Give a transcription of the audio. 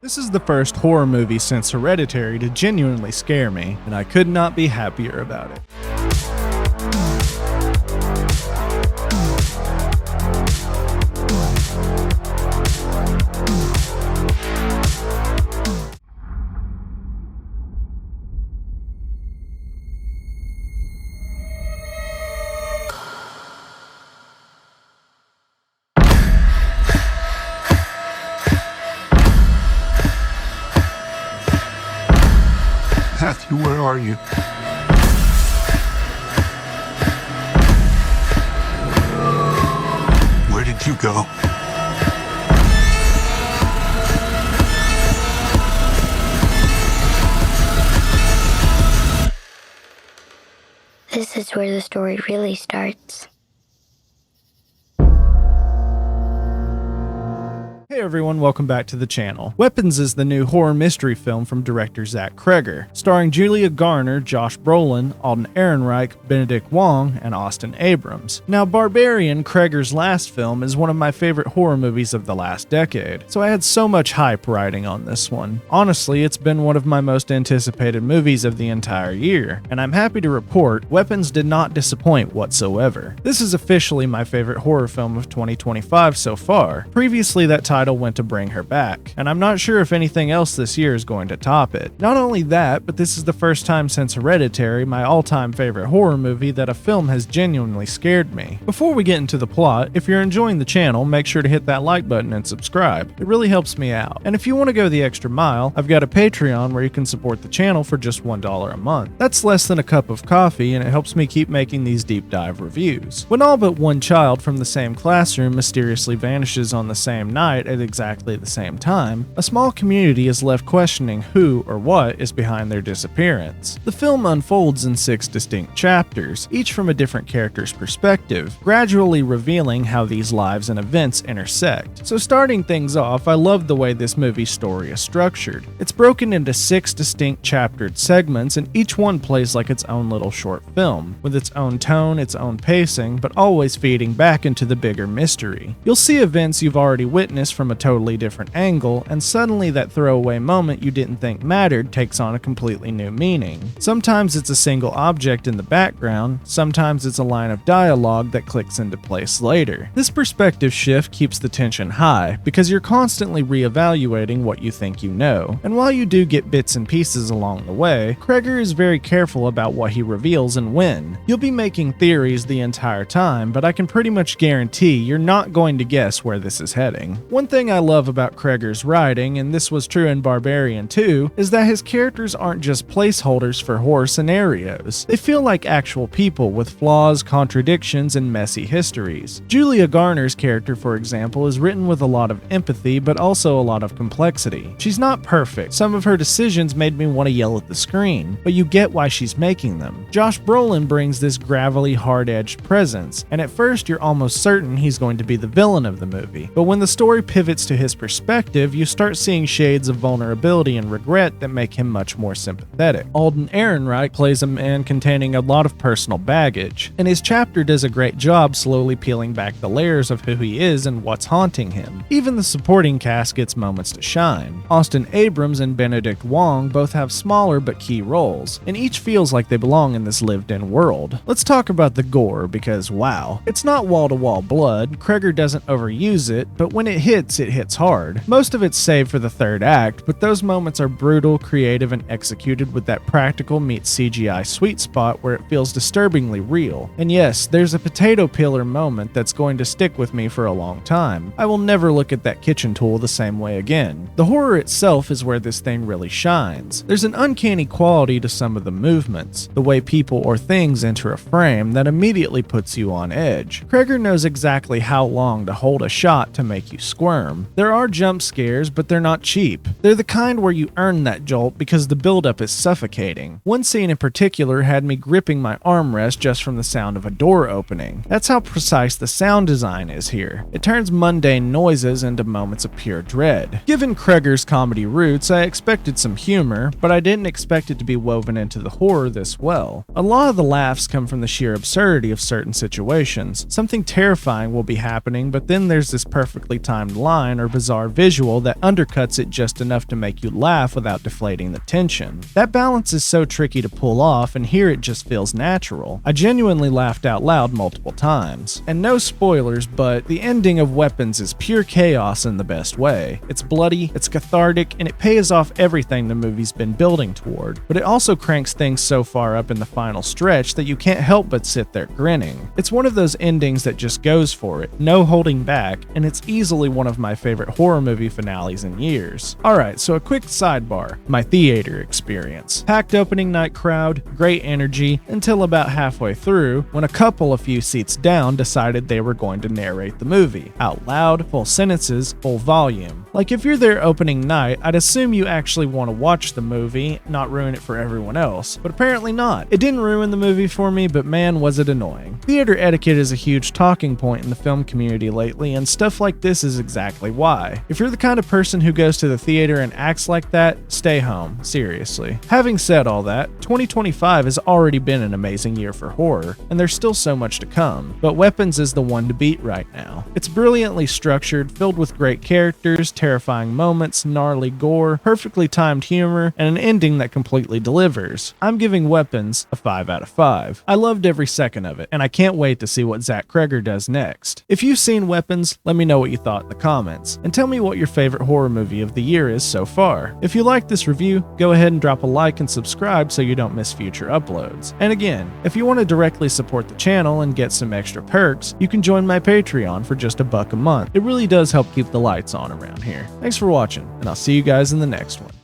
This is the first horror movie since Hereditary to genuinely scare me, and I could not be happier about it. Matthew, where are you? Where did you go? This is where the story really starts. Hey everyone, welcome back to the channel. Weapons is the new horror mystery film from director Zach Cregger, starring Julia Garner, Josh Brolin, Alden Ehrenreich, Benedict Wong, and Austin Abrams. Now, Barbarian, Cregger's last film, is one of my favorite horror movies of the last decade, so I had so much hype riding on this one. Honestly, it's been one of my most anticipated movies of the entire year, and I'm happy to report Weapons did not disappoint whatsoever. This is officially my favorite horror film of 2025 so far. Previously, that title went to Bring Her Back, and I'm not sure if anything else this year is going to top it. Not only that, but this is the first time since Hereditary, my all-time favorite horror movie, that a film has genuinely scared me. Before we get into the plot, if you're enjoying the channel, make sure to hit that like button and subscribe. It really helps me out. And if you want to go the extra mile, I've got a Patreon where you can support the channel for just $1 a month. That's less than a cup of coffee, and it helps me keep making these deep dive reviews. When all but one child from the same classroom mysteriously vanishes on the same night at exactly the same time, a small community is left questioning who or what is behind their disappearance. The film unfolds in 6 distinct chapters, each from a different character's perspective, gradually revealing how these lives and events intersect. So starting things off, I love the way this movie's story is structured. It's broken into 6 distinct chaptered segments, and each one plays like its own little short film, with its own tone, its own pacing, but always feeding back into the bigger mystery. You'll see events you've already witnessed from a totally different angle, and suddenly that throwaway moment you didn't think mattered takes on a completely new meaning. Sometimes it's a single object in the background, sometimes it's a line of dialogue that clicks into place later. This perspective shift keeps the tension high, because you're constantly reevaluating what you think you know. And while you do get bits and pieces along the way, Cregger is very careful about what he reveals and when. You'll be making theories the entire time, but I can pretty much guarantee you're not going to guess where this is heading. One thing I love about Cregger's writing, and this was true in Barbarian too, is that his characters aren't just placeholders for horror scenarios. They feel like actual people with flaws, contradictions, and messy histories. Julia Garner's character, for example, is written with a lot of empathy, but also a lot of complexity. She's not perfect. Some of her decisions made me want to yell at the screen, but you get why she's making them. Josh Brolin brings this gravelly, hard-edged presence, and at first you're almost certain he's going to be the villain of the movie. But when the story pivots to his perspective, you start seeing shades of vulnerability and regret that make him much more sympathetic. Alden Ehrenreich plays a man containing a lot of personal baggage, and his chapter does a great job slowly peeling back the layers of who he is and what's haunting him. Even the supporting cast gets moments to shine. Austin Abrams and Benedict Wong both have smaller but key roles, and each feels like they belong in this lived-in world. Let's talk about the gore, because wow, it's not wall-to-wall blood. Cregger doesn't overuse it, but when it hits hard. Most of it's saved for the third act, but those moments are brutal, creative, and executed with that practical meets CGI sweet spot where it feels disturbingly real. And yes, there's a potato peeler moment that's going to stick with me for a long time. I will never look at that kitchen tool the same way again. The horror itself is where this thing really shines. There's an uncanny quality to some of the movements, the way people or things enter a frame that immediately puts you on edge. Cregger knows exactly how long to hold a shot to make you squirm. There are jump scares, but they're not cheap. They're the kind where you earn that jolt because the buildup is suffocating. One scene in particular had me gripping my armrest just from the sound of a door opening. That's how precise the sound design is here. It turns mundane noises into moments of pure dread. Given Cregger's comedy roots, I expected some humor, but I didn't expect it to be woven into the horror this well. A lot of the laughs come from the sheer absurdity of certain situations. Something terrifying will be happening, but then there's this perfectly timed line or bizarre visual that undercuts it just enough to make you laugh without deflating the tension. That balance is so tricky to pull off, and here it just feels natural. I genuinely laughed out loud multiple times. And no spoilers, but the ending of Weapons is pure chaos in the best way. It's bloody, it's cathartic, and it pays off everything the movie's been building toward. But it also cranks things so far up in the final stretch that you can't help but sit there grinning. It's one of those endings that just goes for it, no holding back, and it's easily one of my favorite horror movie finales in years. Alright, so a quick sidebar. My theater experience. Packed opening night crowd, great energy, until about halfway through, when a couple a few seats down decided they were going to narrate the movie. Out loud, full sentences, full volume. Like if you're there opening night, I'd assume you actually want to watch the movie, not ruin it for everyone else. But apparently not. It didn't ruin the movie for me, but man was it annoying. Theater etiquette is a huge talking point in the film community lately, and stuff like this is exactly why. If you're the kind of person who goes to the theater and acts like that, stay home, seriously. Having said all that, 2025 has already been an amazing year for horror, and there's still so much to come, but Weapons is the one to beat right now. It's brilliantly structured, filled with great characters, terrifying moments, gnarly gore, perfectly timed humor, and an ending that completely delivers. I'm giving Weapons a 5 out of 5. I loved every second of it, and I can't wait to see what Zach Cregger does next. If you've seen Weapons, let me know what you thought in the comments, and tell me what your favorite horror movie of the year is so far. If you liked this review, go ahead and drop a like and subscribe so you don't miss future uploads. And again, if you want to directly support the channel and get some extra perks, you can join my Patreon for just $1 a month. It really does help keep the lights on around here. Thanks for watching, and I'll see you guys in the next one.